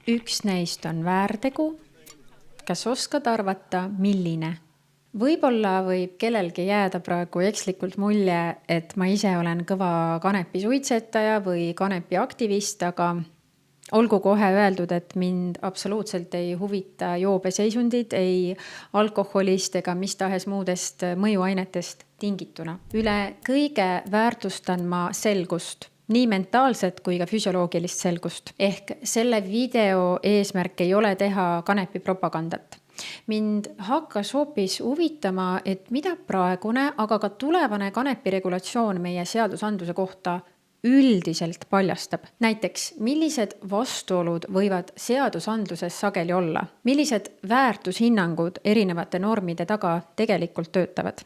Üks neist on väärtegu. Kas oskad arvata, milline? Võib-olla võib kellelgi jääda praegu ekslikult mulje, et ma ise olen kõva kanepi suitsetaja või kanepi aktivist, aga olgu kohe öeldud, et mind absoluutselt ei huvita joobeseisundid, ei alkoholist ega mis tahes muudest mõjuainetest tingituna. Üle kõige väärtustan ma selgust, nii mentaalset kui ka füsioloogilist selgust. Ehk selle video eesmärk ei ole teha kanepi propagandat. Mind hakkas hoopis huvitama, et mida praegune, aga ka tulevane kanepi regulatsioon meie seadusandluse kohta üldiselt paljastab. Näiteks, millised vastuolud võivad seadusandluses sageli olla? Millised väärtushinnangud erinevate normide taga tegelikult töötavad?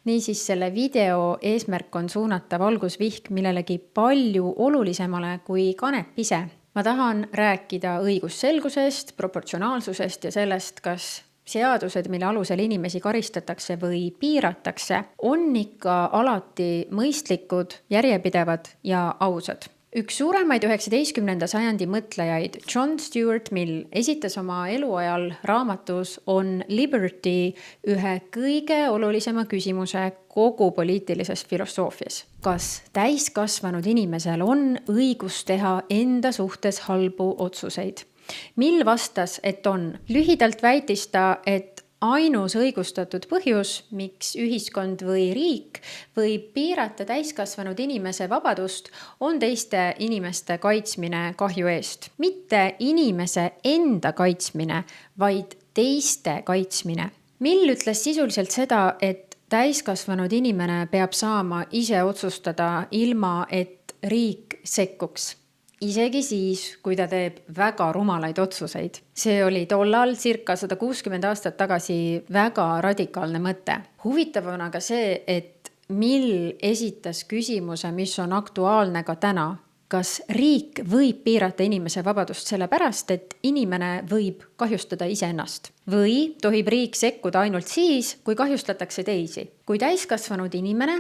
Niisiis selle video eesmärk on suunata valgusvihk millelegi palju olulisemale kui kanep ise. Ma tahan rääkida õigusselgusest, proportsionaalsusest ja sellest, kas seadused, mille alusel inimesi karistatakse või piiratakse, on ikka alati mõistlikud, järjepidevad ja ausad. Üks suuremaid 19. sajandi mõtlejaid, John Stuart Mill, esitas oma eluajal raamatus On Liberty ühe kõige olulisema küsimuse kogu poliitilises filosoofias. Kas täiskasvanud inimesel on õigus teha enda suhtes halbu otsuseid? Mill vastas, et on. Lühidalt väitis ta, et ainus õigustatud põhjus, miks ühiskond või riik võib piirata täiskasvanud inimese vabadust, on teiste inimeste kaitsmine kahju eest. Mitte inimese enda kaitsmine, vaid teiste kaitsmine. Mill ütles sisuliselt seda, et täiskasvanud inimene peab saama ise otsustada ilma, et riik sekkuks. Isegi siis, kui ta teeb väga rumalaid otsuseid. See oli tollal circa 160 aastat tagasi väga radikaalne mõte. Huvitav on aga see, et Mill esitas küsimuse, mis on aktuaalne ka täna. Kas riik võib piirata inimese vabadust sellepärast, et inimene võib kahjustada iseennast? Või tohib riik sekkuda ainult siis, kui kahjustatakse teisi? Kui täiskasvanud inimene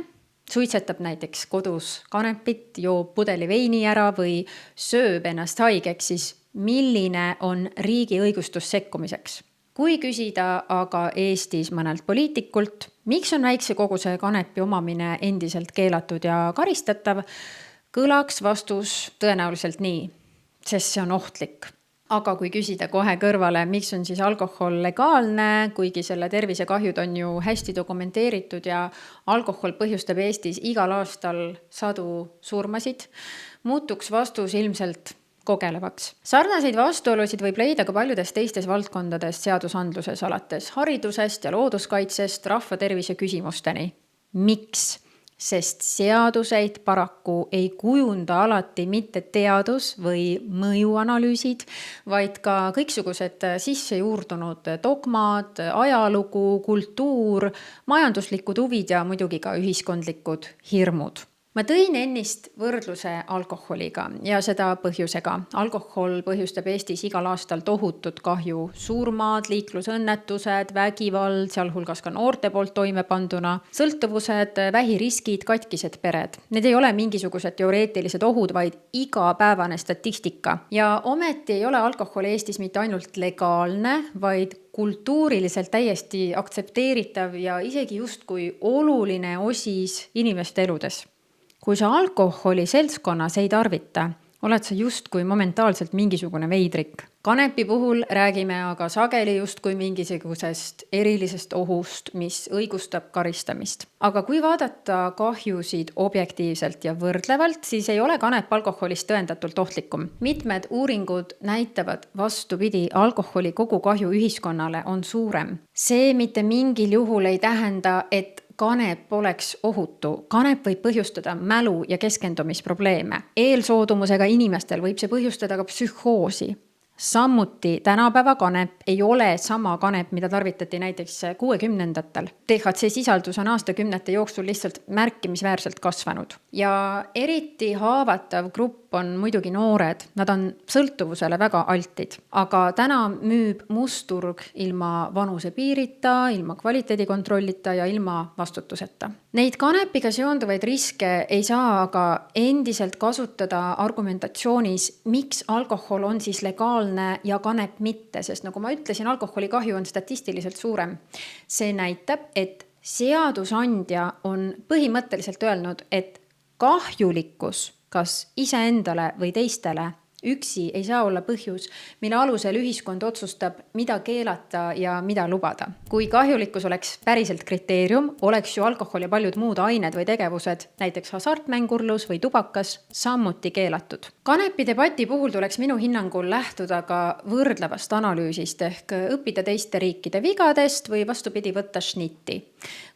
suitsetab näiteks kodus kanepit, joob pudeli veini ära või sööb ennast haigeks, siis milline on riigi õigustus sekkumiseks? Kui küsida aga Eestis mõnelt poliitikult, miks on väikse koguse kanepi omamine endiselt keelatud ja karistatav, kõlaks vastus tõenäoliselt nii, sest see on ohtlik. Aga kui küsida kohe kõrvale, miks on siis alkohol legaalne, kuigi selle tervisekahjud on ju hästi dokumenteeritud ja alkohol põhjustab Eestis igal aastal 100 surmasid, muutuks vastus ilmselt kogelevaks. Sarnaseid vastuolusid võib leida ka paljudes teistes valdkondades seadusandluses alates haridusest ja looduskaitsest rahvatervise küsimusteni. Miks? Sest seaduseid paraku ei kujunda alati mitte teadus või mõjuanalüüsid, vaid ka kõiksugused sisse juurdunud dogmad, ajalugu, kultuur, majanduslikud huvid ja muidugi ka ühiskondlikud hirmud. Ma tõin ennist võrdluse alkoholiga ja seda põhjusega. Alkohol põhjustab Eestis igal aastal tohutut kahju. Surmad, liiklusõnnetused, vägivald, sealhulgas ka noorte poolt toime panduna, sõltuvused, vähiriskid, katkised pered. Need ei ole mingisugused teoreetilised ohud, vaid igapäevane statistika. Ja ometi ei ole alkohol Eestis mitte ainult legaalne, vaid kultuuriliselt täiesti aktsepteeritav ja isegi justkui oluline osis inimeste eludes. Kui sa alkoholi seltskonnas ei tarvita, oled sa justkui momentaalselt mingisugune veidrik. Kanepi puhul räägime aga sageli justkui mingisugusest erilisest ohust, mis õigustab karistamist. Aga kui vaadata kahjusid objektiivselt ja võrdlevalt, siis ei ole kanep alkoholist tõendatult ohtlikum. Mitmed uuringud näitavad vastupidi, alkoholi kogukahju ühiskonnale on suurem. See mitte mingil juhul ei tähenda, et kanep oleks ohutu. Kanep võib põhjustada mälu- ja keskendumisprobleeme. Eelsoodumusega inimestel võib see põhjustada ka psühhoosi. Samuti tänapäeva kanep ei ole sama kanep, mida tarvitati näiteks 60-ndatel. THC sisaldus on aastakümnete jooksul lihtsalt märkimisväärselt kasvanud. Ja eriti haavatav grupp grupp on muidugi noored, nad on sõltuvusele väga altid, aga täna müüb mustturg ilma vanusepiirita, ilma kvaliteedikontrollita ja ilma vastutuseta. Neid kanepiga seonduvaid riske ei saa aga endiselt kasutada argumentatsioonis, miks alkohol on siis legaalne ja kanep mitte, sest nagu ma ütlesin, alkoholi kahju on statistiliselt suurem. See näitab, et seadusandja on põhimõtteliselt öelnud, et kahjulikkus kas iseendale või teistele üksi ei saa olla põhjus, mille alusel ühiskond otsustab, mida keelata ja mida lubada. Kui kahjulikkus oleks päriselt kriteerium, oleks ju alkohol ja paljud muud ained või tegevused, näiteks hasartmängurlus või tubakas, samuti keelatud. Kanepi debati puhul tuleks minu hinnangul lähtuda ka võrdlevast analüüsist ehk õppida teiste riikide vigadest või vastupidi võtta šnitti.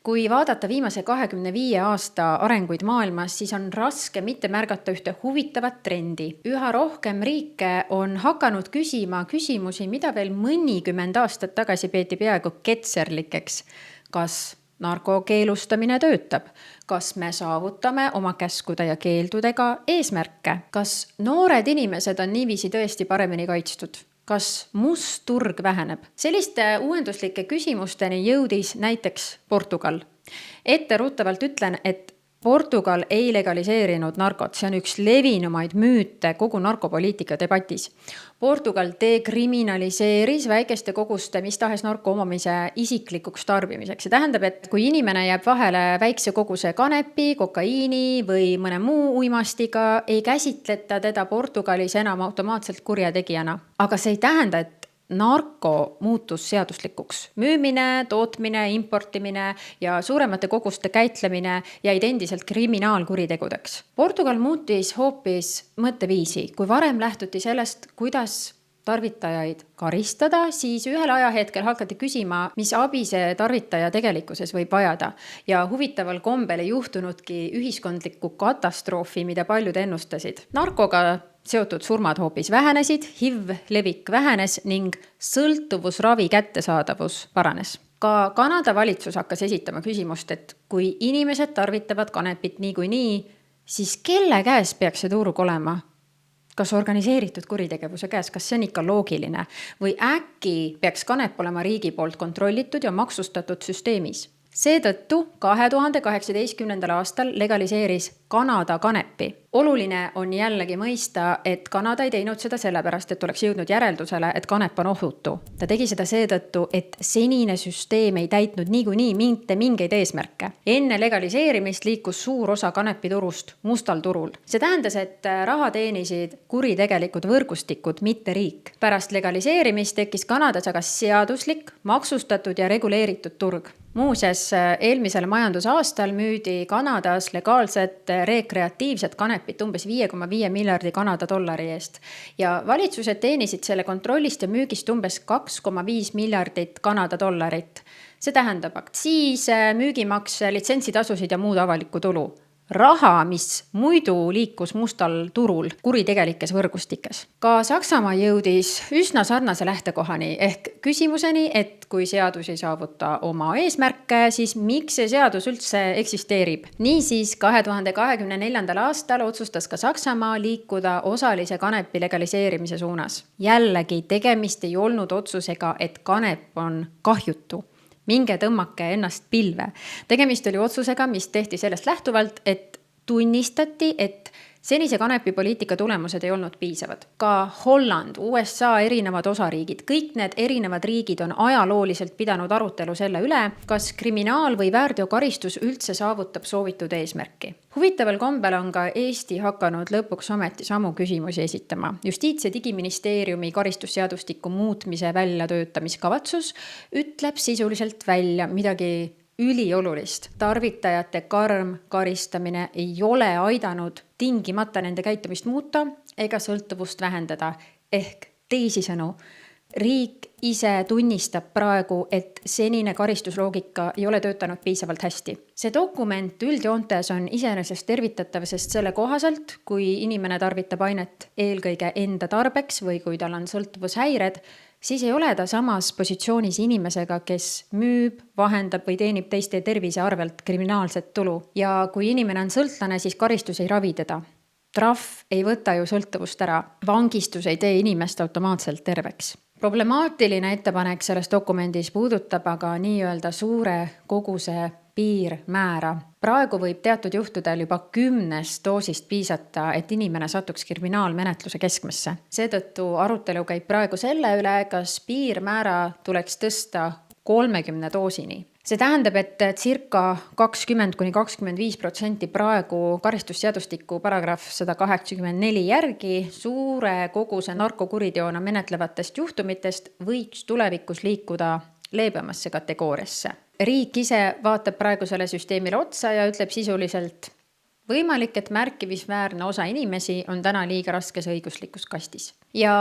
Kui vaadata viimase 25 aasta arenguid maailmas, siis on raske mitte märgata ühte huvitavat trendi. Üha rohkem riike on hakanud küsima küsimusi, mida veel mõnikümmend aastat tagasi peeti peaaegu ketserlikeks. Kas narkokeelustamine töötab? Kas me saavutame oma käskude ja keeldudega eesmärke? Kas noored inimesed on niiviisi tõesti paremini kaitstud? Kas must turg väheneb? Selliste uuenduslike küsimusteni jõudis näiteks Portugal. Etteruttavalt ütlen, et Portugal ei legaliseerinud narkot. See on üks levinumaid müüte kogu narkopoliitika debatis. Portugal dekriminaliseeris väikeste koguste mis tahes narko omamise isiklikuks tarbimiseks. See tähendab, et kui inimene jääb vahele väikse koguse kanepi, kokaiini või mõne muu uimastiga, ei käsitleta teda Portugalis enam automaatselt kurjategijana. Aga see ei tähenda, et narko muutus seaduslikuks. Müümine, tootmine, importimine ja suuremate koguste käitlemine jäid endiselt kriminaalkuritegudeks. Portugal muutis hoopis mõtteviisi. Kui varem lähtuti sellest, kuidas tarvitajaid karistada, siis ühel ajahetkel hakati küsima, mis abi see tarvitaja tegelikkuses võib vajada. Ja huvitaval kombel ei juhtunudki ühiskondlikku katastroofi, mida paljud ennustasid. Narkoga seotud surmad hoopis vähenesid, HIV levik vähenes ning sõltuvusravi kättesaadavus paranes. Ka Kanada valitsus hakkas esitama küsimust, et kui inimesed tarvitavad kanepit niikuinii, siis kelle käes peaks see turg olema? Kas organiseeritud kuritegevuse käes, kas see on ikka loogiline? Või äkki peaks kanep olema riigi poolt kontrollitud ja maksustatud süsteemis? Seetõttu 2018. aastal legaliseeris Kanada kanepi. Oluline on jällegi mõista, et Kanada ei teinud seda sellepärast, et oleks jõudnud järeldusele, et kanep on ohutu. Ta tegi seda seetõttu, et senine süsteem ei täitnud niikuinii mitte mingeid eesmärke. Enne legaliseerimist liikus suur osa kanepiturust mustal turul. See tähendas, et raha teenisid kuritegelikud võrgustikud, mitte riik. Pärast legaliseerimist tekkis Kanadas aga seaduslik, maksustatud ja reguleeritud turg. Muuseas, eelmisel majandusaastal müüdi Kanadas legaalset rekreatiivset kanepit umbes 5,5 miljardi Kanada dollari eest. Ja valitsused teenisid selle kontrollist ja müügist umbes 2,5 miljardit Kanada dollarit. See tähendab aktsiise, müügimakse, litsentsitasusid ja muud avalikku tulu. Raha, mis muidu liikus mustal turul kuritegelikes võrgustikes. Ka Saksamaa jõudis üsna sarnase lähtekohani ehk küsimuseni, et kui seadus ei saavuta oma eesmärke, siis miks see seadus üldse eksisteerib. Niisiis 2024. aastal otsustas ka Saksamaa liikuda osalise kanepi legaliseerimise suunas. Jällegi tegemist ei olnud otsusega, et kanep on kahjutu. Minge tõmmake ennast pilve. Tegemist oli otsusega, mis tehti sellest lähtuvalt, et tunnistati, et senise kanepipoliitika tulemused ei olnud piisavad. Ka Holland, USA erinevad osariigid, kõik need erinevad riigid on ajalooliselt pidanud arutelu selle üle, kas kriminaal- või väärteokaristus üldse saavutab soovitud eesmärki. Huvitaval kombel on ka Eesti hakanud lõpuks ometi samu küsimusi esitama. Justiits- ja digiministeeriumi karistusseadustiku muutmise väljatöötamiskavatsus ütleb sisuliselt välja midagi üliolulist. Tarvitajate karm karistamine ei ole aidanud tingimata nende käitumist muuta ega sõltuvust vähendada. Ehk teisisõnu, riik ise tunnistab praegu, et senine karistusloogika ei ole töötanud piisavalt hästi. See dokument üldjoontes on iseenesest tervitatav, sest selle kohaselt, kui inimene tarvitab ainet eelkõige enda tarbeks või kui tal on sõltuvushäired, siis ei ole ta samas positsioonis inimesega, kes müüb, vahendab või teenib teiste tervise arvelt kriminaalset tulu. Ja kui inimene on sõltlane, siis karistus ei ravi teda. Trahv ei võta ju sõltuvust ära, vangistus ei tee inimest automaatselt terveks. Problemaatiline ettepanek selles dokumendis puudutab aga nii-öelda suure koguse piirmäära. Praegu võib teatud juhtudel juba 10 doosist piisata, et inimene satuks kriminaalmenetluse keskmesse. Seetõttu arutelu käib praegu selle üle, kas piirmäära tuleks tõsta 30 doosini. See tähendab, et circa 20–25% praegu karistusseadustiku paragrahv 184 järgi suure koguse narkokuriteona menetlevatest juhtumitest võiks tulevikus liikuda leebemasse kategooriasse. Riik ise vaatab praegu selle süsteemile otsa ja ütleb sisuliselt, võimalik, et märkimisväärne osa inimesi on täna liiga raskes õiguslikus kastis. Ja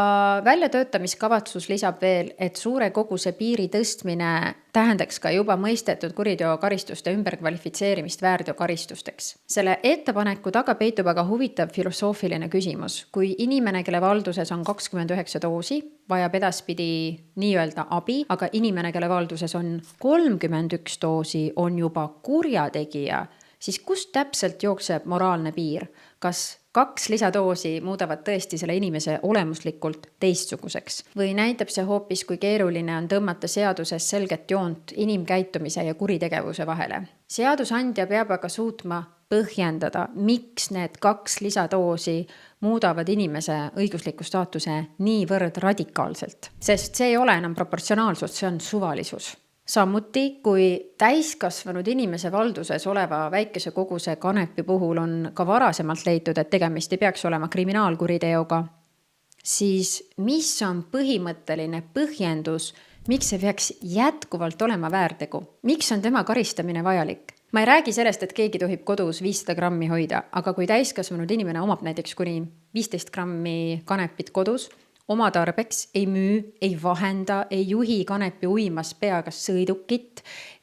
väljatöötamiskavatsus lisab veel, et suure koguse piiri tõstmine tähendaks ka juba mõistetud kuriteokaristuste ümberkvalifitseerimist väärteokaristusteks. Selle ettepaneku taga peitub aga huvitav filosoofiline küsimus. Kui inimene, kelle valduses on 29 doosi, vajab edaspidi nii-öelda abi, aga inimene, kelle valduses on 31 doosi, on juba kurjategija, siis kust täpselt jookseb moraalne piir? Kas 2 lisadoosi muudavad tõesti selle inimese olemuslikult teistsuguseks? Või näitab see hoopis, kui keeruline on tõmmata seaduses selget joont inimkäitumise ja kuritegevuse vahele? Seadusandja peab aga suutma põhjendada, miks need 2 lisadoosi muudavad inimese õigusliku staatuse niivõrd radikaalselt. Sest see ei ole enam proportsionaalsus, see on suvalisus. Samuti, kui täiskasvanud inimese valduses oleva väikese koguse kanepi puhul on ka varasemalt leitud, et tegemist ei peaks olema kriminaalkuriteoga, siis mis on põhimõtteline põhjendus, miks see peaks jätkuvalt olema väärtegu? Miks on tema karistamine vajalik? Ma ei räägi sellest, et keegi tohib kodus 500 grammi hoida, aga kui täiskasvanud inimene omab näiteks kuni 15 grammi kanepit kodus, oma tarbeks ei müü, ei vahenda, ei juhi kanepi uimas peaga sõidukit,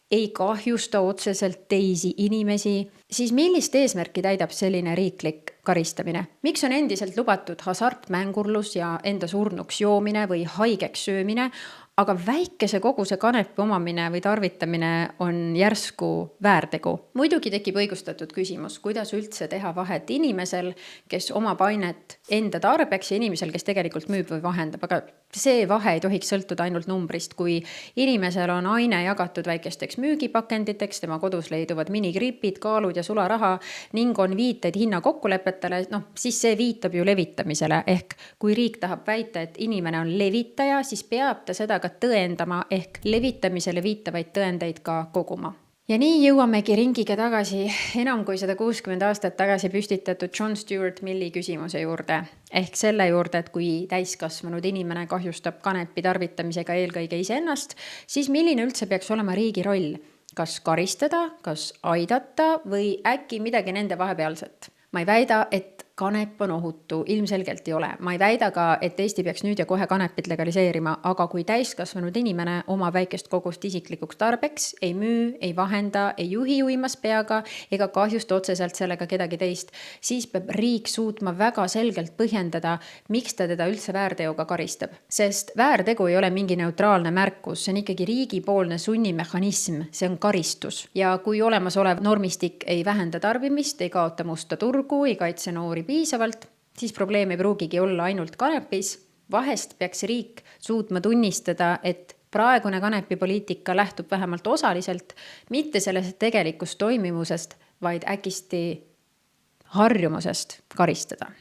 ei kahjusta otseselt teisi inimesi, siis millist eesmärki täidab selline riiklik karistamine? Miks on endiselt lubatud hasartmängurlus ja enda surnuks joomine või haigeks söömine, aga väikese koguse kanepi omamine või tarvitamine on järsku väärtegu? Muidugi tekib õigustatud küsimus, kuidas üldse teha vahet inimesel, kes omab ainet enda tarbeks ja inimesel, kes tegelikult müüb või vahendab, aga see vahe ei tohiks sõltuda ainult numbrist. Kui inimesel on aine jagatud väikesteks müügipakenditeks, tema kodus leiduvad minigripid, kaalud ja sularaha ning on viiteid hinnakokkulepetele, siis see viitab ju levitamisele. Ehk kui riik tahab väita, et inimene on levitaja, siis peab ta seda ka tõendama ehk levitamisele viitavaid tõendeid ka koguma. Ja nii jõuamegi ringiga tagasi enam kui 160 aastat tagasi püstitatud John Stuart Milli küsimuse juurde. Ehk selle juurde, et kui täiskasvanud inimene kahjustab kanepi tarvitamisega eelkõige iseennast, siis milline üldse peaks olema riigi roll? Kas karistada, kas aidata või äkki midagi nende vahepealset? Ma ei väida, et kanep on ohutu, ilmselgelt ei ole. Ma ei väida ka, et Eesti peaks nüüd ja kohe kanepit legaliseerima, aga kui täiskasvanud inimene oma väikest kogust isiklikuks tarbeks, ei müü, ei vahenda, ei juhi uimas peaga ega kahjusta otseselt sellega kedagi teist, siis peab riik suutma väga selgelt põhjendada, miks ta teda üldse väärteoga karistab. Sest väärtegu ei ole mingi neutraalne märkus, see on ikkagi riigipoolne sunnimehhanism, see on karistus. Ja kui olemasolev normistik ei vähenda tarbimist, ei kaota musta turgu, ei kaitse noori piisavalt, siis probleem ei pruugigi olla ainult kanepis. Vahest peaks riik suutma tunnistada, et praegune kanepipoliitika lähtub vähemalt osaliselt mitte sellest tegelikust toimimusest, vaid äkisti harjumusest karistada.